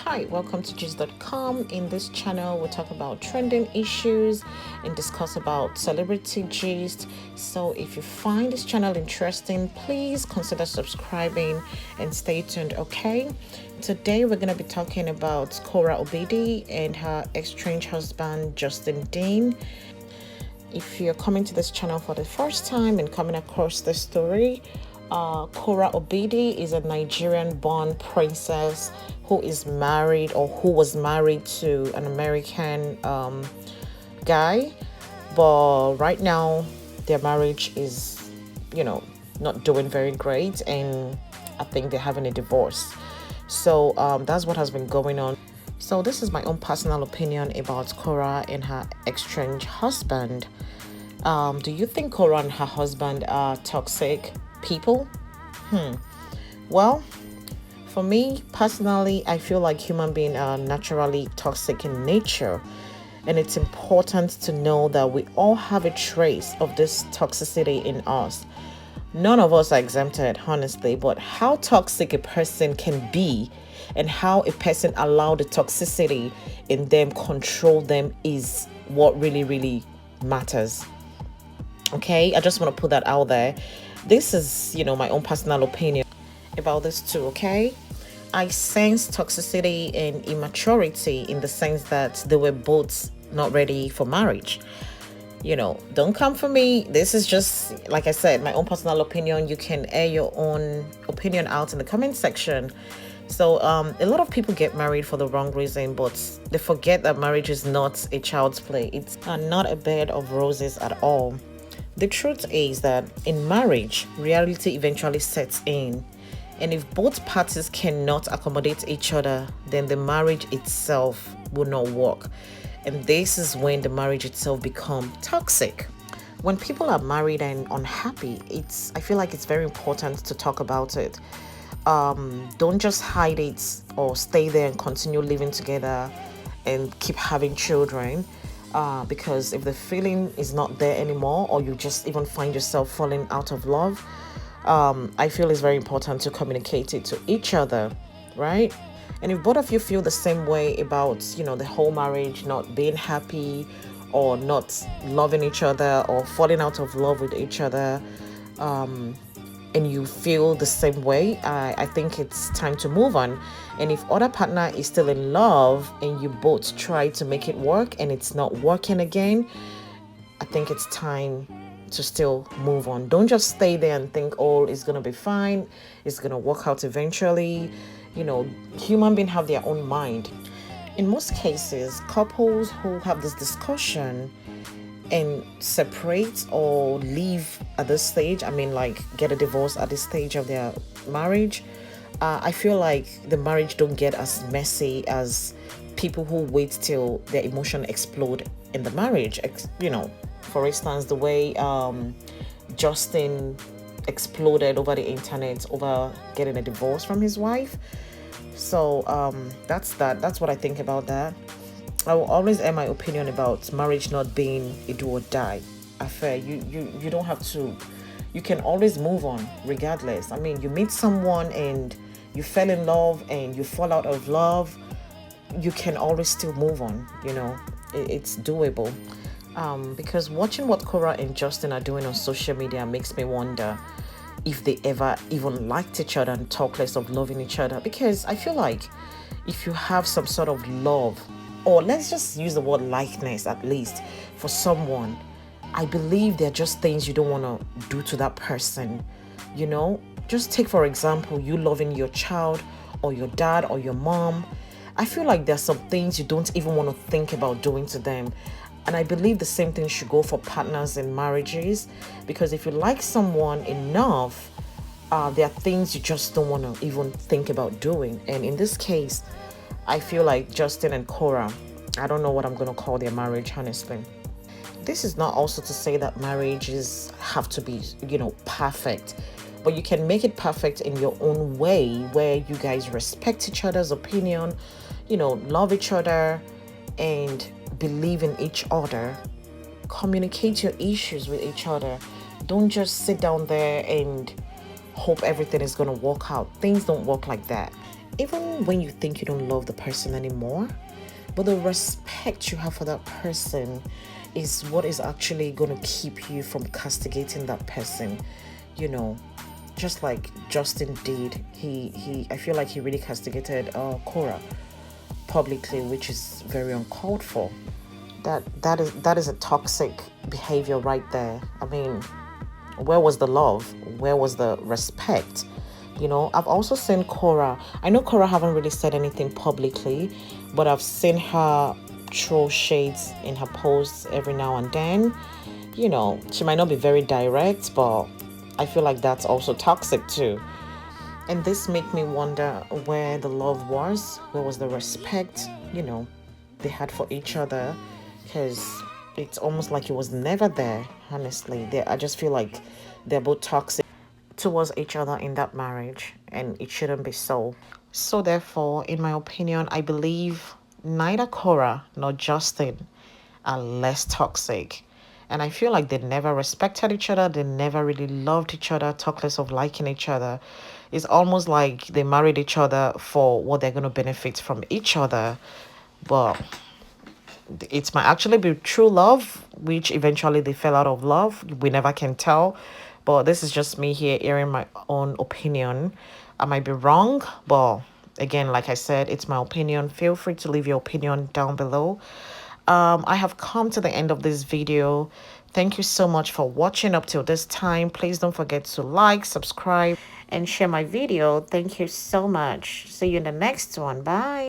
Hi, welcome to gist.com. In this channel, we talk about trending issues and discuss about celebrity gist. So if you find this channel interesting, please consider subscribing and stay tuned, okay? Today, we're going to be talking about Korra Obidi and her estranged husband, Justin Dean. If you're coming to this channel for the first time and coming across this story, Korra Obidi is a Nigerian-born princess who is married or who was married to an American guy. But right now, their marriage is, not doing very great. And I think they're having a divorce. So that's what has been going on. So this is my own personal opinion about Korra and her estranged husband. Do you think Korra and her husband are toxic people? Well, for me personally, I feel like human beings are naturally toxic in nature, and it's important to know that we all have a trace of this toxicity in us. None of us are exempted, honestly, but how toxic a person can be and how a person allow the toxicity in them control them is what really matters. Okay, I just want to put that out there. This is, my own personal opinion about this too, okay? I sense toxicity and immaturity in the sense that they were both not ready for marriage. Don't come for me. This is just, like I said, my own personal opinion. You can air your own opinion out in the comment section. So a lot of people get married for the wrong reason, but they forget that marriage is not a child's play. It's not a bed of roses at all. The truth is that in marriage, reality eventually sets in. And if both parties cannot accommodate each other, then the marriage itself will not work. And this is when the marriage itself becomes toxic. When people are married and unhappy, I feel like it's very important to talk about it. Don't just hide it or stay there and continue living together and keep having children. Because if the feeling is not there anymore, or you just even find yourself falling out of love, I feel it's very important to communicate it to each other, right? And if both of you feel the same way about, the whole marriage not being happy or not loving each other or falling out of love with each other, and you feel the same way, I think it's time to move on. And if other partner is still in love and you both try to make it work and it's not working again, I think it's time to still move on. Don't just stay there and think, oh, it's going to be fine. It's going to work out eventually. Human beings have their own mind. In most cases, couples who have this discussion and separate or leave at this stage, get a divorce at this stage of their marriage, I feel like the marriage don't get as messy as people who wait till their emotion explode in the marriage. For instance, the way Justin exploded over the internet over getting a divorce from his wife. So that's what I think about that. I will always air my opinion about marriage not being a do or die affair. You don't have to. You can always move on regardless. You meet someone and you fell in love and you fall out of love, you can always still move on. It's doable. Because watching what Korra and Justin are doing on social media makes me wonder if they ever even liked each other and talk less of loving each other. Because I feel like if you have some sort of love, or let's just use the word likeness at least, for someone, I believe they're just things you don't want to do to that person. Just take, for example, you loving your child or your dad or your mom. I feel like there's some things you don't even want to think about doing to them. And I believe the same thing should go for partners in marriages, because if you like someone enough, there are things you just don't want to even think about doing. And in this case, I feel like Justin and Korra, I don't know what I'm going to call their marriage, honestly. This is not also to say that marriages have to be, perfect. But you can make it perfect in your own way, where you guys respect each other's opinion, love each other and believe in each other. Communicate your issues with each other. Don't just sit down there and hope everything is going to work out. Things don't work like that. even when you think you don't love the person anymore, but the respect you have for that person is what is actually going to keep you from castigating that person. You know, just like Justin did. I feel like he really castigated Korra publicly, which is very uncalled for. That is a toxic behavior right there. I mean, where was the love? Where was the respect? I've also seen Korra. I know Korra haven't really said anything publicly, but I've seen her throw shades in her posts every now and then. She might not be very direct, but I feel like that's also toxic too. And this make me wonder where the love was, where was the respect, they had for each other, because it's almost like it was never there, honestly. I just feel like they're both toxic towards each other in that marriage, and it shouldn't be so. So therefore, in my opinion, I believe neither Korra nor Justin are less toxic. And I feel like they never respected each other. They never really loved each other, talk less of liking each other. It's almost like they married each other for what they're going to benefit from each other. But it might actually be true love, which eventually they fell out of love. We never can tell. But this is just me here airing my own opinion. I might be wrong, but again, like I said, it's my opinion. Feel free to leave your opinion down below. I have come to the end of this video. Thank you so much for watching up till this time. Please don't forget to like, subscribe, and share my video. Thank you so much. See you in the next one. Bye.